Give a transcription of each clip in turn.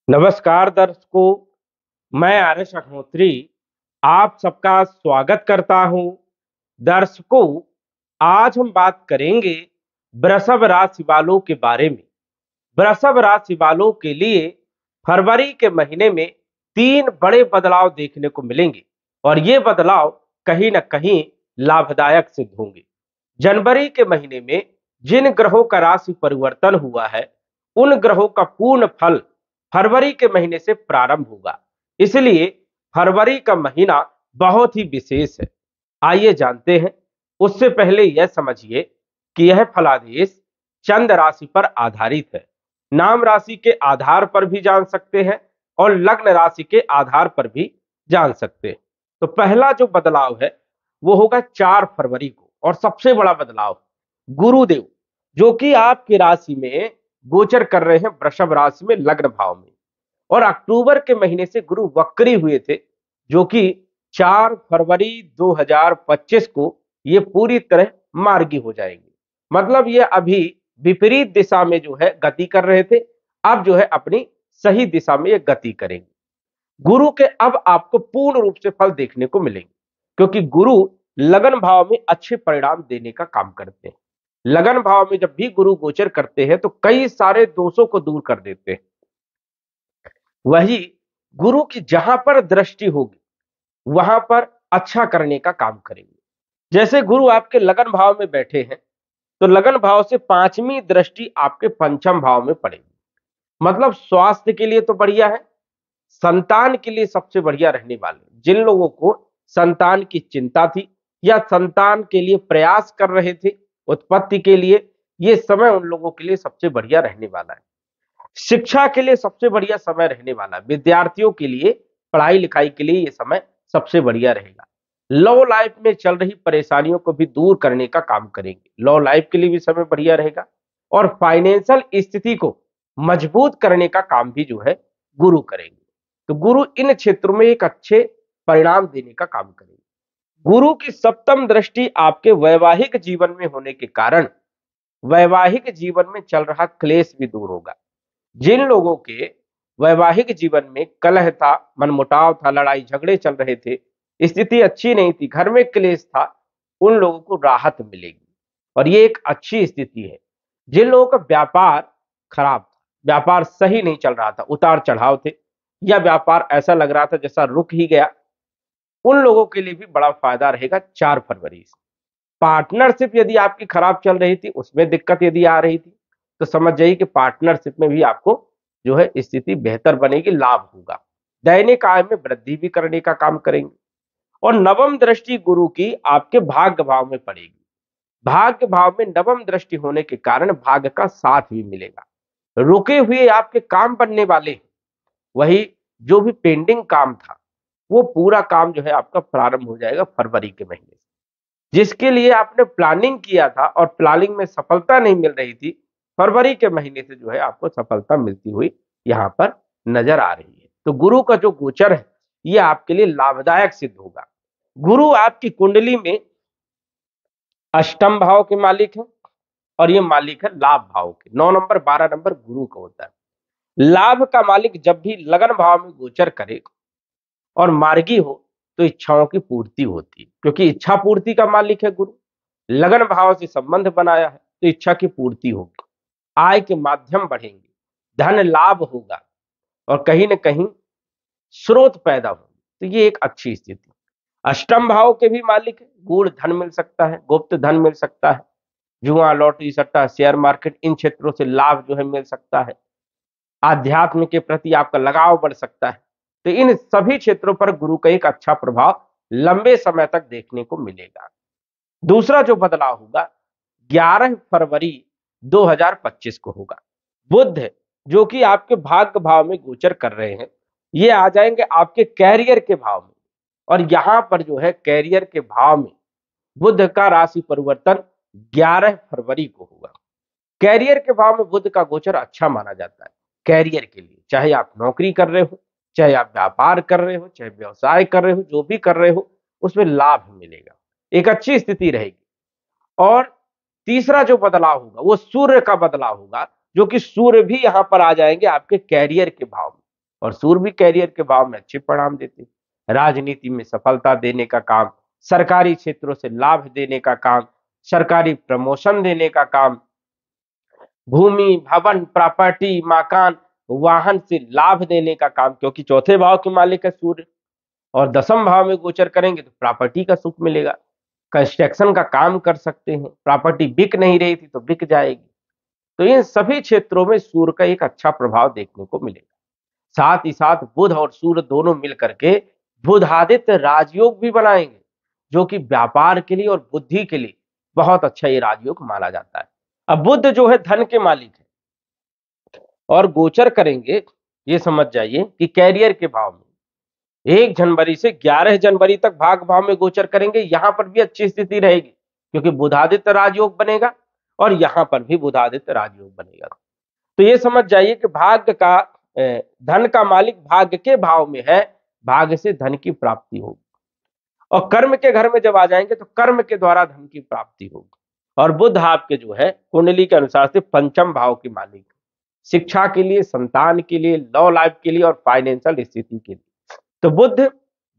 नमस्कार दर्शकों, मैं आर्यश अग्निहोत्री आप सबका स्वागत करता हूं। दर्शकों, आज हम बात करेंगे वृषभ राशि वालों के बारे में। वृषभ राशि वालों के लिए फरवरी के महीने में 3 बड़े बदलाव देखने को मिलेंगे और ये बदलाव कहीं ना कहीं लाभदायक सिद्ध होंगे। जनवरी के महीने में जिन ग्रहों का राशि परिवर्तन हुआ है, उन ग्रहों का पूर्ण फल फरवरी के महीने से प्रारंभ होगा। इसलिए फरवरी का महीना बहुत ही विशेष है। आइए जानते हैं। उससे पहले यह समझिए कि यह फलादेश चंद्र राशि पर आधारित है। नाम राशि के आधार पर भी जान सकते हैं और लग्न राशि के आधार पर भी जान सकते हैं। तो पहला जो बदलाव है वो होगा 4 फरवरी को, और सबसे बड़ा बदलाव गुरुदेव जो कि आपकी राशि में गोचर कर रहे हैं, वृषभ राशि में लग्न भाव में। और अक्टूबर के महीने से गुरु वक्री हुए थे, जो कि 4 फरवरी 2025 को ये पूरी तरह मार्गी हो जाएंगे। मतलब ये अभी विपरीत दिशा में जो है गति कर रहे थे, अब जो है अपनी सही दिशा में ये गति करेंगे। गुरु के अब आपको पूर्ण रूप से फल देखने को मिलेंगे, क्योंकि गुरु लगन भाव में अच्छे परिणाम देने का काम करते हैं। लगन भाव में जब भी गुरु गोचर करते हैं तो कई सारे दोषों को दूर कर देते हैं। वही गुरु की जहां पर दृष्टि होगी वहां पर अच्छा करने का काम करेंगे। जैसे गुरु आपके लगन भाव में बैठे हैं तो लगन भाव से 5वीं दृष्टि आपके पंचम भाव में पड़ेगी। मतलब स्वास्थ्य के लिए तो बढ़िया है, संतान के लिए सबसे बढ़िया रहने वाले। जिन लोगों को संतान की चिंता थी या संतान के लिए प्रयास कर रहे थे उत्पत्ति के लिए, ये समय उन लोगों के लिए सबसे बढ़िया रहने वाला है। शिक्षा के लिए सबसे बढ़िया समय रहने वाला है। विद्यार्थियों के लिए पढ़ाई लिखाई के लिए ये समय सबसे बढ़िया रहेगा। लव लाइफ में चल रही परेशानियों को भी दूर करने का काम करेंगे। लव लाइफ के लिए भी समय बढ़िया रहेगा और फाइनेंशियल स्थिति को मजबूत करने का काम भी जो है गुरु करेंगे। तो गुरु इन क्षेत्रों में एक अच्छे परिणाम देने का काम करेंगे। गुरु की सप्तम दृष्टि आपके वैवाहिक जीवन में होने के कारण वैवाहिक जीवन में चल रहा क्लेश भी दूर होगा। जिन लोगों के वैवाहिक जीवन में कलह था, मनमुटाव था, लड़ाई झगड़े चल रहे थे, स्थिति अच्छी नहीं थी, घर में क्लेश था, उन लोगों को राहत मिलेगी और ये एक अच्छी स्थिति है। जिन लोगों का व्यापार खराब था, व्यापार सही नहीं चल रहा था, उतार चढ़ाव थे, या व्यापार ऐसा लग रहा था जैसा रुक ही गया, उन लोगों के लिए भी बड़ा फायदा रहेगा 4 फरवरी से। पार्टनरशिप यदि आपकी खराब चल रही थी, उसमें दिक्कत यदि आ रही थी, तो समझ जाइए कि पार्टनरशिप में भी आपको जो है स्थिति बेहतर बनेगी, लाभ होगा। दैनिक आय में वृद्धि भी करने का काम करेंगे। और नवम दृष्टि गुरु की आपके भाग्य भाव में पड़ेगी। भाग्य भाव में नवम दृष्टि होने के कारण भाग्य का साथ भी मिलेगा। रुके हुए आपके काम बनने वाले हैं। वही जो भी पेंडिंग काम था वो पूरा काम जो है आपका प्रारंभ हो जाएगा फरवरी के महीने से। जिसके लिए आपने प्लानिंग किया था और प्लानिंग में सफलता नहीं मिल रही थी, फरवरी के महीने से जो है आपको सफलता मिलती हुई यहां पर नजर आ रही है। तो गुरु का जो गोचर है ये आपके लिए लाभदायक सिद्ध होगा। गुरु आपकी कुंडली में अष्टम भाव के मालिक है और ये मालिक है लाभ भाव के। 9 नंबर 12 नंबर गुरु का होता है। लाभ का मालिक जब भी लगन भाव में गोचर करे और मार्गी हो तो इच्छाओं की पूर्ति होती है, क्योंकि इच्छा पूर्ति का मालिक है गुरु। लगन भाव से संबंध बनाया है तो इच्छा की पूर्ति होगी, आय के माध्यम बढ़ेंगे, धन लाभ होगा और कहीं ना कहीं स्रोत पैदा होगी। तो ये एक अच्छी स्थिति। अष्टम भाव के भी मालिक है, गूढ़ धन मिल सकता है, गुप्त धन मिल सकता है, जुआ लॉटरी सट्टा शेयर मार्केट इन क्षेत्रों से लाभ जो है मिल सकता है, आध्यात्म के प्रति आपका लगाव बढ़ सकता है। तो इन सभी क्षेत्रों पर गुरु का एक अच्छा प्रभाव लंबे समय तक देखने को मिलेगा। दूसरा जो बदलाव होगा 11 फरवरी 2025 को होगा। बुध जो कि आपके भाग्य भाव में गोचर कर रहे हैं, ये आ जाएंगे आपके कैरियर के भाव में। और यहां पर जो है कैरियर के भाव में बुध का राशि परिवर्तन 11 फरवरी को होगा। कैरियर के भाव में बुध का गोचर अच्छा माना जाता है कैरियर के लिए। चाहे आप नौकरी कर रहे हो, चाहे आप व्यापार कर रहे हो, चाहे व्यवसाय कर रहे हो, जो भी कर रहे हो उसमें लाभ मिलेगा, एक अच्छी स्थिति रहेगी। और तीसरा जो बदलाव होगा वो सूर्य का बदलाव होगा, जो कि सूर्य भी यहां पर आ जाएंगे आपके कैरियर के भाव में। और सूर्य भी कैरियर के भाव में अच्छे परिणाम देते हैं। राजनीति में सफलता देने का काम, सरकारी क्षेत्रों से लाभ देने का काम, सरकारी प्रमोशन देने का काम, भूमि, भवन, प्रॉपर्टी, मकान, वाहन से लाभ देने का काम, क्योंकि चौथे भाव के मालिक है सूर्य और दसम भाव में गोचर करेंगे तो प्रॉपर्टी का सुख मिलेगा, कंस्ट्रक्शन का काम कर सकते हैं, प्रॉपर्टी बिक नहीं रही थी तो बिक जाएगी। तो इन सभी क्षेत्रों में सूर्य का एक अच्छा प्रभाव देखने को मिलेगा। साथ ही साथ बुध और सूर्य दोनों मिलकर के बुधादित्य राजयोग भी बनाएंगे, जो कि व्यापार के लिए और बुद्धि के लिए बहुत अच्छा ये राजयोग माना जाता है। अब बुध जो है धन के मालिक है और गोचर करेंगे, ये समझ जाइए कि कैरियर के भाव में 1 जनवरी से 11 जनवरी तक भाग भाव में गोचर करेंगे। यहां पर भी अच्छी स्थिति रहेगी क्योंकि बुधादित्य राजयोग बनेगा और यहां पर भी बुधादित्य राजयोग बनेगा। तो ये समझ जाइए कि भाग्य का धन का मालिक भाग्य के भाव में है, भाग्य से धन की प्राप्ति होगी। और कर्म के घर में जब आ जाएंगे तो कर्म के द्वारा धन की प्राप्ति होगी। और बुध आपके जो है कुंडली के अनुसार से पंचम भाव के मालिक, शिक्षा के लिए, संतान के लिए, लव लाइफ के लिए और फाइनेंशियल स्थिति के लिए। तो बुध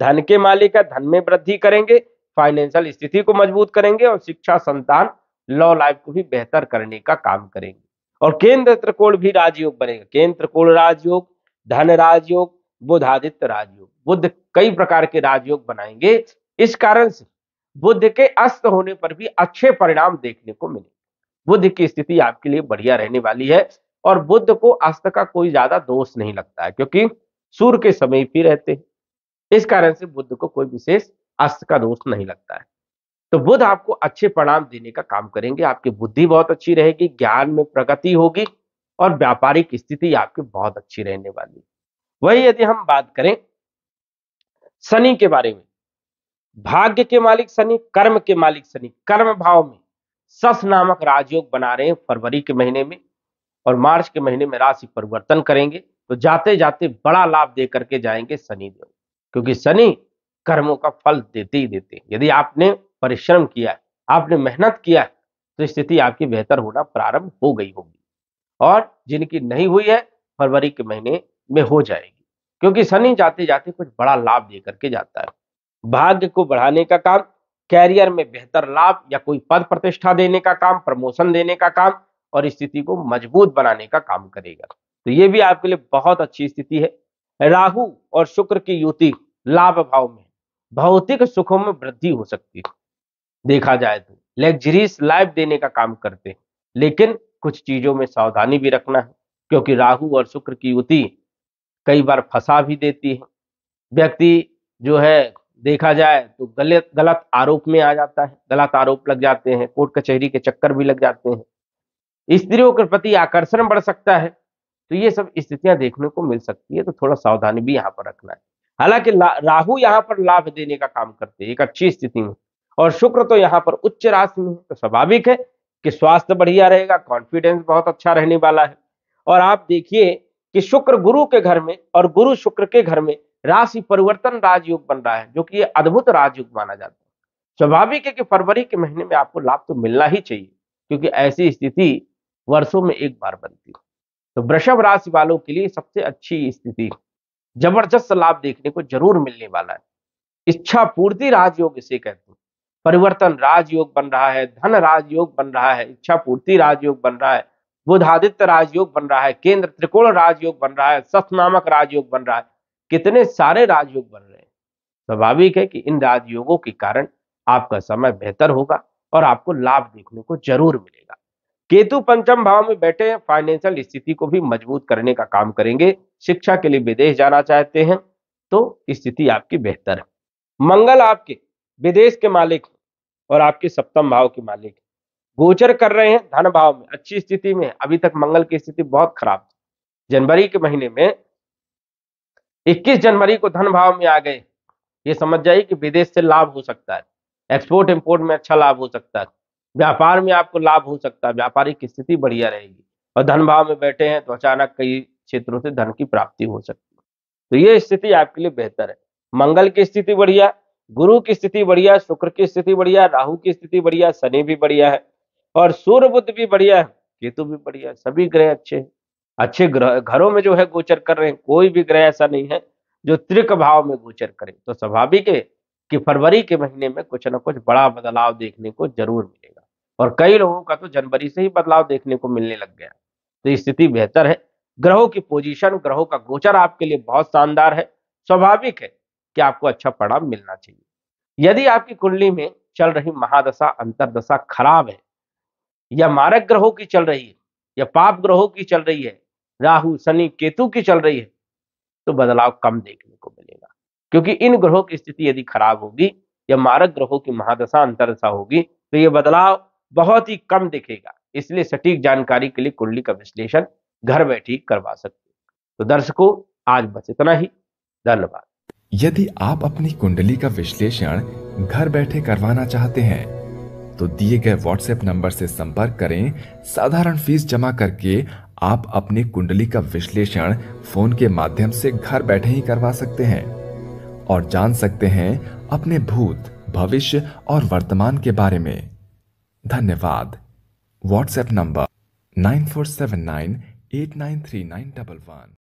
धन के मालिक है, धन में वृद्धि करेंगे, फाइनेंशियल स्थिति को मजबूत करेंगे और शिक्षा, संतान, लव लाइफ को भी बेहतर करने का काम करेंगे। और केंद्र त्रिकोण भी राजयोग बनेगा, केंद्र त्रिकोण राजयोग, धन राजयोग, बुधादित्य राजयोग। बुध कई प्रकार के राजयोग बनाएंगे। इस कारण से बुध के अस्त होने पर भी अच्छे परिणाम देखने को मिले। बुध की स्थिति आपके लिए बढ़िया रहने वाली है और बुध को अस्त का कोई ज्यादा दोष नहीं लगता है क्योंकि सूर्य के समीप ही रहते हैं। इस कारण से बुध को कोई विशेष अस्त का दोष नहीं लगता है। तो बुध आपको अच्छे परिणाम देने का काम करेंगे। आपकी बुद्धि बहुत अच्छी रहेगी, ज्ञान में प्रगति होगी और व्यापारिक स्थिति आपकी बहुत अच्छी रहने वाली है। वही यदि हम बात करें शनि के बारे में, भाग्य के मालिक शनि, कर्म के मालिक शनि कर्म भाव में सस नामक राजयोग बना रहे हैं फरवरी के महीने में और मार्च के महीने में राशि परिवर्तन करेंगे। तो जाते जाते बड़ा लाभ दे करके जाएंगे शनि देव, क्योंकि शनि कर्मों का फल देते ही देते। यदि आपने परिश्रम किया है, आपने मेहनत किया है, तो स्थिति आपकी बेहतर होना प्रारंभ हो गई होगी और जिनकी नहीं हुई है फरवरी के महीने में हो जाएगी, क्योंकि शनि जाते जाते कुछ बड़ा लाभ दे करके जाता है। भाग्य को बढ़ाने का काम, कैरियर में बेहतर लाभ या कोई पद प्रतिष्ठा देने का काम, प्रमोशन देने का काम और स्थिति को मजबूत बनाने का काम करेगा। तो ये भी आपके लिए बहुत अच्छी स्थिति है। राहु और शुक्र की युति लाभ भाव में भौतिक सुखों में वृद्धि हो सकती है। देखा जाए तो लग्जरीज लाइफ देने का काम करते हैं, लेकिन कुछ चीजों में सावधानी भी रखना है क्योंकि राहु और शुक्र की युति कई बार फंसा भी देती है। व्यक्ति जो है देखा जाए तो गलत गलत आरोप में आ जाता है, गलत आरोप लग जाते हैं, कोर्ट कचहरी के चक्कर भी लग जाते हैं, स्त्रियों के प्रति आकर्षण बढ़ सकता है। तो ये सब स्थितियां देखने को मिल सकती है, तो थोड़ा सावधानी भी यहाँ पर रखना है। हालांकि राहु यहाँ पर लाभ देने का काम करते हैं एक अच्छी स्थिति में, और शुक्र तो यहाँ पर उच्च राशि में है, तो स्वाभाविक है कि स्वास्थ्य बढ़िया रहेगा, कॉन्फिडेंस बहुत अच्छा रहने वाला है। और आप देखिए कि शुक्र गुरु के घर में और गुरु शुक्र के घर में राशि परिवर्तन राजयोग बन रहा है, जो कि ये अद्भुत राजयोग माना जाता है। स्वाभाविक है कि फरवरी के महीने में आपको लाभ तो मिलना ही चाहिए, क्योंकि ऐसी स्थिति वर्षों में एक बार बनती है। तो वृषभ राशि वालों के लिए सबसे अच्छी स्थिति, जबरदस्त लाभ देखने को जरूर मिलने वाला है। इच्छा पूर्ति राजयोग इसे कहते हैं। परिवर्तन राजयोग बन रहा है, धन राजयोग बन रहा है, इच्छा पूर्ति राजयोग बन रहा है, बुधादित्य राजयोग बन रहा है, केंद्र त्रिकोण राजयोग बन रहा है, सस नामक राजयोग बन रहा है। कितने सारे राजयोग बन रहे हैं। स्वाभाविक है कि इन राजयोगों के कारण आपका समय बेहतर होगा और आपको लाभ देखने को जरूर मिलेगा। केतु पंचम भाव में बैठे हैं, फाइनेंशियल स्थिति को भी मजबूत करने का काम करेंगे। शिक्षा के लिए विदेश जाना चाहते हैं तो स्थिति आपकी बेहतर है। मंगल आपके विदेश के मालिक और आपके सप्तम भाव के मालिक गोचर कर रहे हैं धन भाव में, अच्छी स्थिति में। अभी तक मंगल की स्थिति बहुत खराब थी। जनवरी के महीने में 21 जनवरी को धन भाव में आ गए। ये समझ जाइए कि विदेश से लाभ हो सकता है, एक्सपोर्ट इंपोर्ट में अच्छा लाभ हो सकता है, व्यापार में आपको लाभ हो सकता है, व्यापारिक स्थिति बढ़िया रहेगी। और धन भाव में बैठे हैं तो अचानक कई क्षेत्रों से धन की प्राप्ति हो सकती है। तो ये स्थिति आपके लिए बेहतर है। मंगल की स्थिति बढ़िया, गुरु की स्थिति बढ़िया, शुक्र की स्थिति बढ़िया, राहु की स्थिति बढ़िया, शनि भी बढ़िया है और सूर्य बुध भी बढ़िया है, केतु भी बढ़िया है। सभी ग्रह अच्छे हैं। अच्छे ग्रह घरों में जो है गोचर कर रहे हैं, कोई भी ग्रह ऐसा नहीं है जो त्रिक भाव में गोचर करे, तो स्वाभाविक है कि फरवरी के महीने में कुछ ना कुछ बड़ा बदलाव देखने को जरूर मिलेगा। और कई लोगों का तो जनवरी से ही बदलाव देखने को मिलने लग गया, तो स्थिति बेहतर है। ग्रहों की पोजीशन, ग्रहों का गोचर आपके लिए बहुत शानदार है। स्वाभाविक है कि आपको अच्छा परिणाम मिलना चाहिए। यदि आपकी कुंडली में चल रही महादशा, अंतरदशा खराब है, या मारक ग्रहों की चल रही है, या पाप ग्रहों की चल रही है, राहु शनि केतु की चल रही है, तो बदलाव कम देखने को मिलेगा। क्योंकि इन ग्रहों की स्थिति यदि खराब होगी या मारक ग्रहों की महादशा अंतरदशा होगी, तो ये बदलाव बहुत ही कम दिखेगा। इसलिए सटीक जानकारी के लिए कुंडली का विश्लेषण घर बैठे ही करवा सकते हैं। तो दर्शकों, आज बस इतना ही। धन्यवाद। यदि आप अपनी कुंडली का विश्लेषण घर बैठे करवाना चाहते हैं तो दिए गए व्हाट्सएप नंबर से संपर्क करें। साधारण फीस जमा करके आप अपनी कुंडली का विश्लेषण फोन के माध्यम से घर बैठे ही करवा सकते हैं और जान सकते हैं अपने भूत, भविष्य और वर्तमान के बारे में। धन्यवाद। WhatsApp number 9479893911।